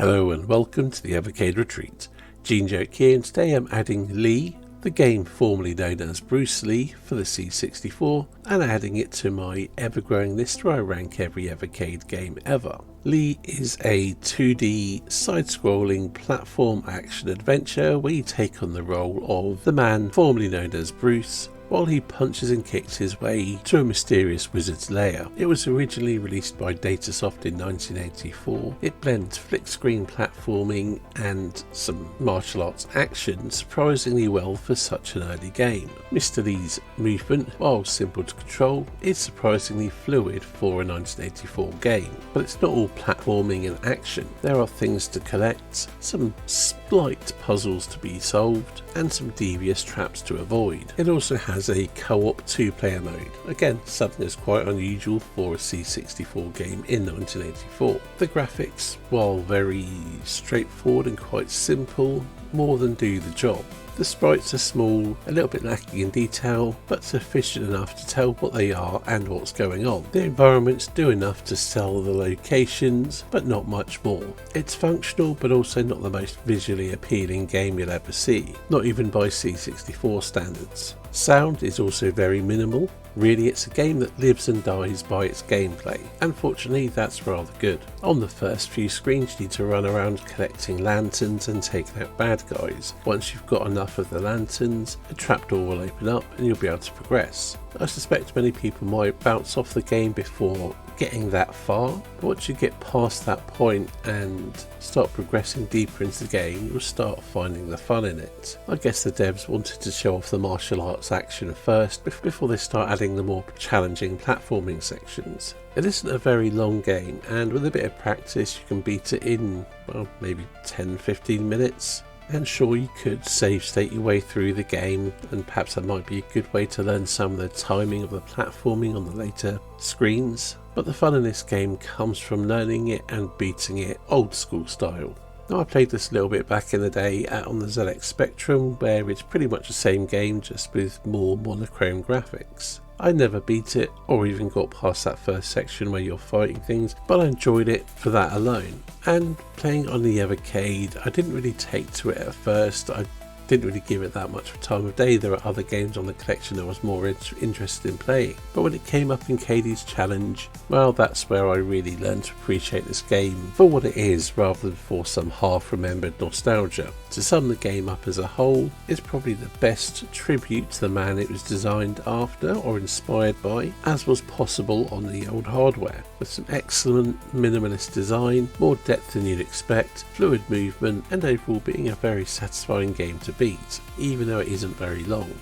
Hello and welcome to the Evercade Retreat. Gene Joke here, and today I'm adding Lee, the game formerly known as Bruce Lee, for the C64, and adding it to my ever-growing list where I rank every Evercade game ever. Lee is a 2D side-scrolling platform action adventure where you take on the role of the man formerly known as Bruce, while he punches and kicks his way to a mysterious wizard's lair. It was originally released by Datasoft in 1984. It blends flick screen platforming and some martial arts action surprisingly well for such an early game. Mr. Lee's movement, while simple to control, is surprisingly fluid for a 1984 game, but it's not all platforming and action. There are things to collect, some slight puzzles to be solved, and some devious traps to avoid. It also has a co-op 2-player mode, again something that's quite unusual for a C64 game in 1984. The graphics, while very straightforward and quite simple, more than do the job. The sprites are small, a little bit lacking in detail, but sufficient enough to tell what they are and what's going on. The environments do enough to sell the locations, but not much more. It's functional, but also not the most visually appealing game you'll ever see, not even by C64 standards. Sound is also very minimal. Really, it's a game that lives and dies by its gameplay. Unfortunately, that's rather good. On the first few screens, you need to run around collecting lanterns and taking out bad guys. Once you've got enough of the lanterns, a trapdoor will open up and you'll be able to progress. I suspect many people might bounce off the game before getting that far, but once you get past that point and start progressing deeper into the game, you'll start finding the fun in it. I guess the devs wanted to show off the martial arts action first before they start adding the more challenging platforming sections. It isn't a very long game, and with a bit of practice you can beat it in, well, maybe 10-15 minutes. And sure, you could save state your way through the game, and perhaps that might be a good way to learn some of the timing of the platforming on the later screens, but the fun in this game comes from learning it and beating it old school style. Now, I played this a little bit back in the day on the ZX Spectrum, where it's pretty much the same game just with more monochrome graphics. I never beat it or even got past that first section where you're fighting things, but I enjoyed it for that alone. And playing on the Evercade, I didn't really take to it at first. I didn't really give it that much time of day. There are other games on the collection I was more interested in playing. But when it came up in Katie's challenge, well, that's where I really learned to appreciate this game for what it is rather than for some half-remembered nostalgia. To sum the game up as a whole, it's probably the best tribute to the man it was designed after or inspired by, as was possible on the old hardware, with some excellent minimalist design, more depth than you'd expect, fluid movement, and overall being a very satisfying game to beat, even though it isn't very long.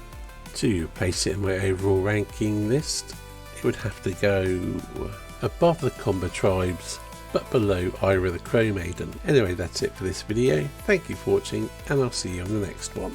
To place it in my overall ranking list, it would have to go above the Combo Tribes, but below Ira the Crow Maiden. Anyway, that's it for this video. Thank you for watching, and I'll see you on the next one.